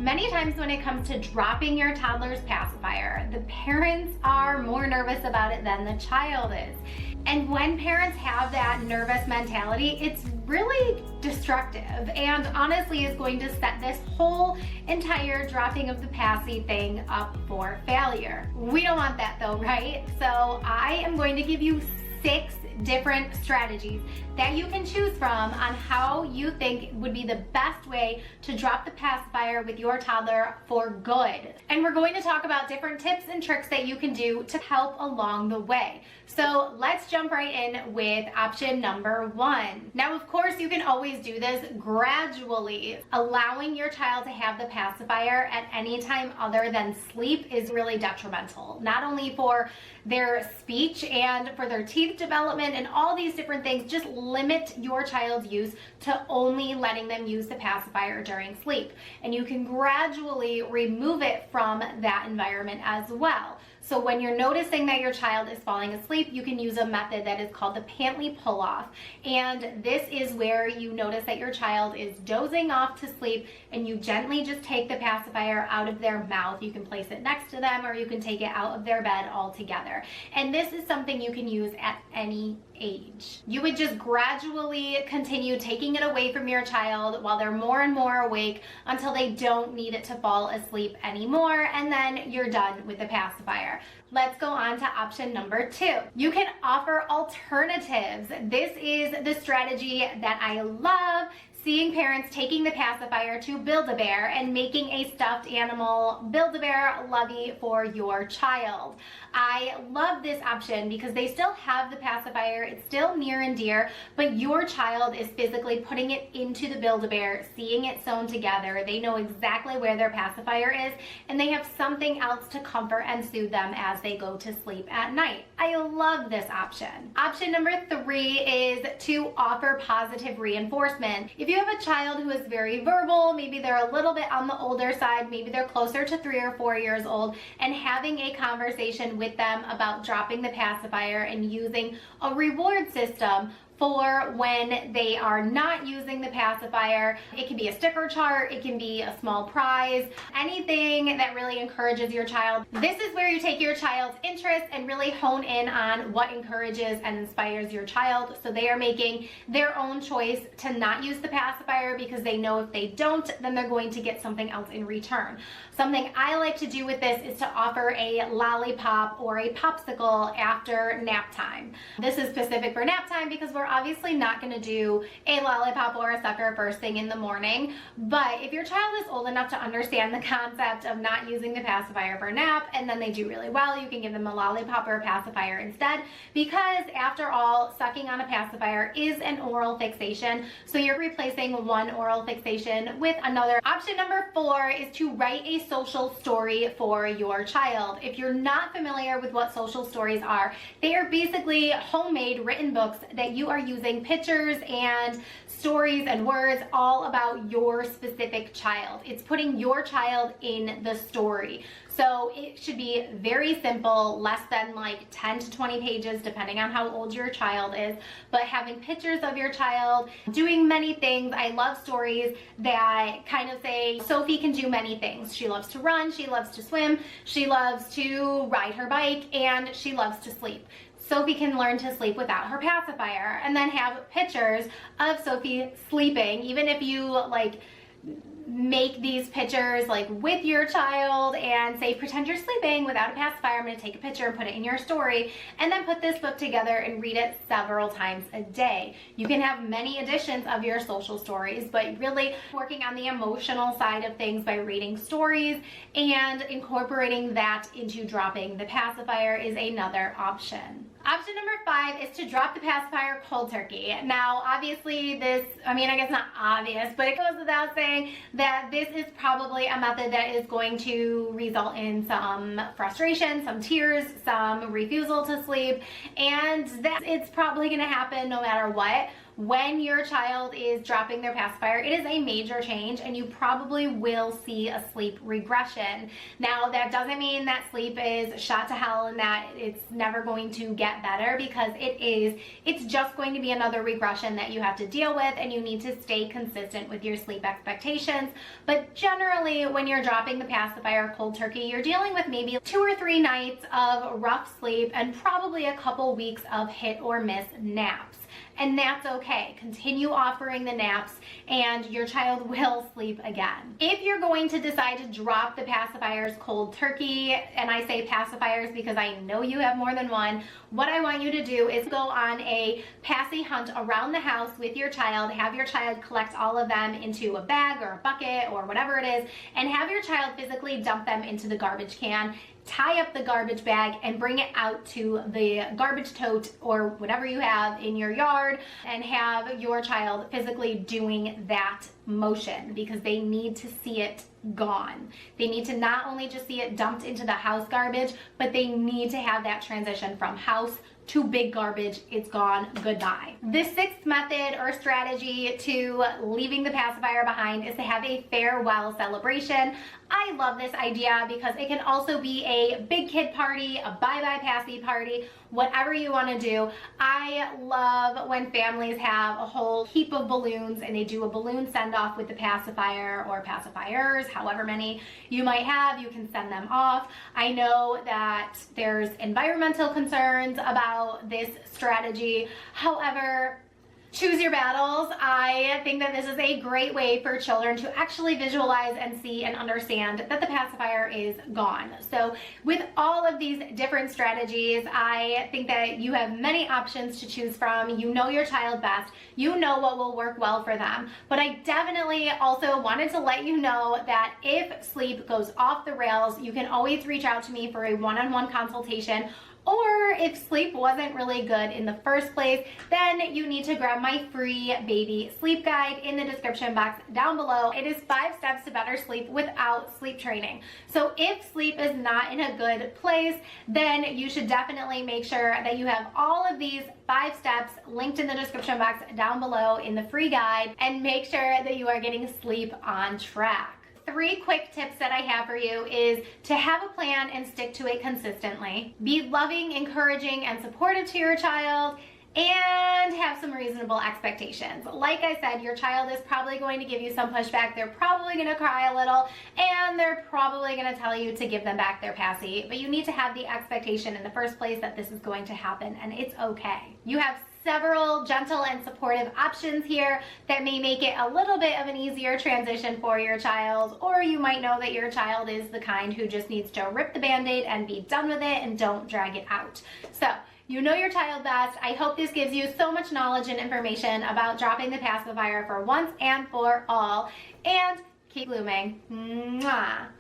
Many times when it comes to dropping your toddler's pacifier, the parents are more nervous about it than the child is. And when parents have that nervous mentality, it's really destructive and honestly is going to set this whole entire dropping of the paci thing up for failure. We don't want that though, right? So I am going to give you 6 different strategies that you can choose from on how you think would be the best way to drop the pacifier with your toddler for good. And we're going to talk about different tips and tricks that you can do to help along the way. So let's jump right in with option number 1. Now, of course, you can always do this gradually. Allowing your child to have the pacifier at any time other than sleep is really detrimental, not only for their speech and for their teeth development and all these different things. Just limit your child's use to only letting them use the pacifier during sleep. And you can gradually remove it from that environment as well. So when you're noticing that your child is falling asleep, you can use a method that is called the Pantle Pull Off. And this is where you notice that your child is dozing off to sleep and you gently just take the pacifier out of their mouth. You can place it next to them or you can take it out of their bed altogether. And this is something you can use at any age. You would just gradually continue taking it away from your child while they're more and more awake until they don't need it to fall asleep anymore, and then you're done with the pacifier. Let's go on to option number 2. You can offer alternatives. This is the strategy that I love. Seeing parents taking the pacifier to Build-A-Bear and making a stuffed animal Build-A-Bear lovey for your child. I love this option because they still have the pacifier, it's still near and dear, but your child is physically putting it into the Build-A-Bear, seeing it sewn together. They know exactly where their pacifier is, and they have something else to comfort and soothe them as they go to sleep at night. I love this option. Option number 3 is to offer positive reinforcement. If you have a child who is very verbal, maybe they're a little bit on the older side, maybe they're closer to 3 or 4 years old, and having a conversation with them about dropping the pacifier and using a reward system for when they are not using the pacifier. It can be a sticker chart, it can be a small prize, anything that really encourages your child. This is where you take your child's interest and really hone in on what encourages and inspires your child, so they are making their own choice to not use the pacifier because they know if they don't, then they're going to get something else in return. Something I like to do with this is to offer a lollipop or a popsicle after nap time. This is specific for nap time because we're obviously not going to do a lollipop or a sucker first thing in the morning, but if your child is old enough to understand the concept of not using the pacifier for a nap and then they do really well, you can give them a lollipop or a pacifier instead, because after all, sucking on a pacifier is an oral fixation, so you're replacing one oral fixation with another. Option number 4 is to write a social story for your child. If you're not familiar with what social stories are, they are basically homemade written books that you are using pictures and stories and words all about your specific child. It's putting your child in the story. So it should be very simple, less than like 10 to 20 pages, depending on how old your child is, but having pictures of your child doing many things. I love stories that kind of say, Sophie can do many things. She loves to run, she loves to swim, she loves to ride her bike, and she loves to sleep. Sophie can learn to sleep without her pacifier, and then have pictures of Sophie sleeping. Even if you like make these pictures like with your child and say, pretend you're sleeping without a pacifier, I'm going to take a picture and put it in your story, and then put this book together and read it several times a day. You can have many editions of your social stories, but really working on the emotional side of things by reading stories and incorporating that into dropping the pacifier is another option. Option number 5 is to drop the pacifier cold turkey. Now, obviously this, I mean, I guess not obvious, but it goes without saying that this is probably a method that is going to result in some frustration, some tears, some refusal to sleep, and that it's probably going to happen no matter what. when your child is dropping their pacifier, it is a major change and you probably will see a sleep regression. Now, that doesn't mean that sleep is shot to hell and that it's never going to get better, because it's just going to be another regression that you have to deal with, and you need to stay consistent with your sleep expectations. But generally, when you're dropping the pacifier cold turkey, you're dealing with maybe 2 or 3 nights of rough sleep and probably a couple weeks of hit or miss naps. And that's okay. Continue offering the naps and your child will sleep again. If you're going to decide to drop the pacifiers cold turkey, and I say pacifiers because I know you have more than one, what I want you to do is go on a paci hunt around the house with your child, have your child collect all of them into a bag or a bucket or whatever it is, and have your child physically dump them into the garbage can. Tie up the garbage bag and bring it out to the garbage tote or whatever you have in your yard, and have your child physically doing that motion, because they need to see it gone. They need to not only just see it dumped into the house garbage, but they need to have that transition from house to big garbage. It's gone, goodbye. The 6th method or strategy to leaving the pacifier behind is to have a farewell celebration. I love this idea because it can also be a big kid party, a bye-bye paci party, whatever you want to do. I love when families have a whole heap of balloons and they do a balloon send-off with the pacifier or pacifiers, however many you might have. You can send them off. I know that there's environmental concerns about this strategy. However, choose your battles. I think that this is a great way for children to actually visualize and see and understand that the pacifier is gone. So with all of these different strategies, I think that you have many options to choose from. You know your child best. You know what will work well for them. But I definitely also wanted to let you know that if sleep goes off the rails, you can always reach out to me for a one-on-one consultation. Or if sleep wasn't really good in the first place, then you need to grab my free baby sleep guide in the description box down below. It is 5 steps to better sleep without sleep training. So if sleep is not in a good place, then you should definitely make sure that you have all of these 5 steps linked in the description box down below in the free guide, and make sure that you are getting sleep on track. 3 quick tips that I have for you is to have a plan and stick to it consistently. Be loving, encouraging, and supportive to your child, and have some reasonable expectations. Like I said, your child is probably going to give you some pushback. They're probably going to cry a little, and they're probably going to tell you to give them back their paci. But you need to have the expectation in the first place that this is going to happen, and it's okay. You have several gentle and supportive options here that may make it a little bit of an easier transition for your child, or you might know that your child is the kind who just needs to rip the band-aid and be done with it and don't drag it out. So you know your child best. I hope this gives you so much knowledge and information about dropping the pacifier for once and for all, and keep blooming. Mwah.